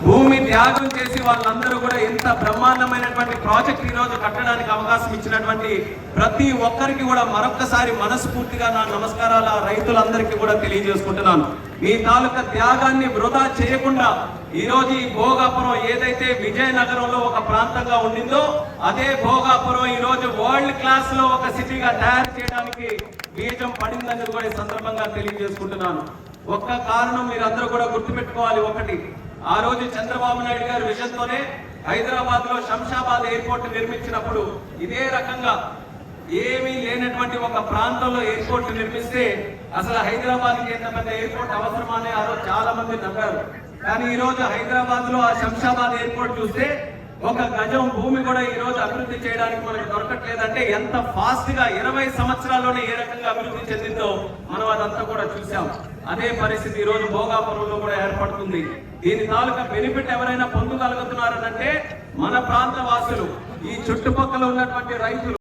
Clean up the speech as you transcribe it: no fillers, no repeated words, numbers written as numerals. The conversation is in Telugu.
భూమి త్యాగం చేసి వాళ్ళందరూ కూడా ఎంత బ్రహ్మాండమైనటువంటి ప్రాజెక్ట్ ఈ రోజు కట్టడానికి అవకాశం ఇచ్చినటువంటి ప్రతి ఒక్కరికి కూడా మరొక్కసారి మనస్ఫూర్తిగా నా నమస్కారాలు రైతులందరికీ కూడా తెలియజేసుకుంటున్నాను. మీ తాలూకా త్యాగాన్ని వృధా చేయకుండా ఈ రోజు ఈ భోగాపురం ఏదైతే విజయనగరంలో ఒక ప్రాంతంగా ఉండిందో అదే భోగాపురం ఈ రోజు వరల్డ్ క్లాస్ లో ఒక సిటీగా తయారు చేయడానికి బీజం పడిందని కూడా ఈ సందర్భంగా తెలియజేసుకుంటున్నాను. ఒక్క కారణం మీరందరూ కూడా గుర్తుపెట్టుకోవాలి. ఒకటి, ఆ రోజు చంద్రబాబు నాయుడు గారి విజన్తోనే హైదరాబాద్ లో శంషాబాద్ ఎయిర్పోర్ట్ నిర్మించినప్పుడు ఇదే రకంగా ఏమీ లేనటువంటి ఒక ప్రాంతంలో ఎయిర్పోర్ట్ నిర్మిస్తే అసలు హైదరాబాద్ కి ఎంత పెద్ద ఎయిర్పోర్ట్ అవసరమా అని ఆ రోజు చాలా మంది నమ్మారు. కానీ ఈ రోజు హైదరాబాద్ లో ఆ శంషాబాద్ ఎయిర్పోర్ట్ చూస్తే ఒక గజం భూమి కూడా ఈ రోజు అభివృద్ధి చేయడానికి మనకు దొరకట్లేదంటే ఎంత ఫాస్ట్ గా 20 సంవత్సరాల్లోనే ఏ రకంగా అభివృద్ధి చెందిందో మనం అదంతా కూడా చూసాం. అదే పరిస్థితి ఈ రోజు భోగాపురంలో కూడా ఏర్పడుతుంది. దీని తాలూకా బెనిఫిట్ ఎవరైనా పొందగలుగుతున్నారనంటే మన ప్రాంత వాసులు, ఈ చుట్టుపక్కల ఉన్నటువంటి రైతులు.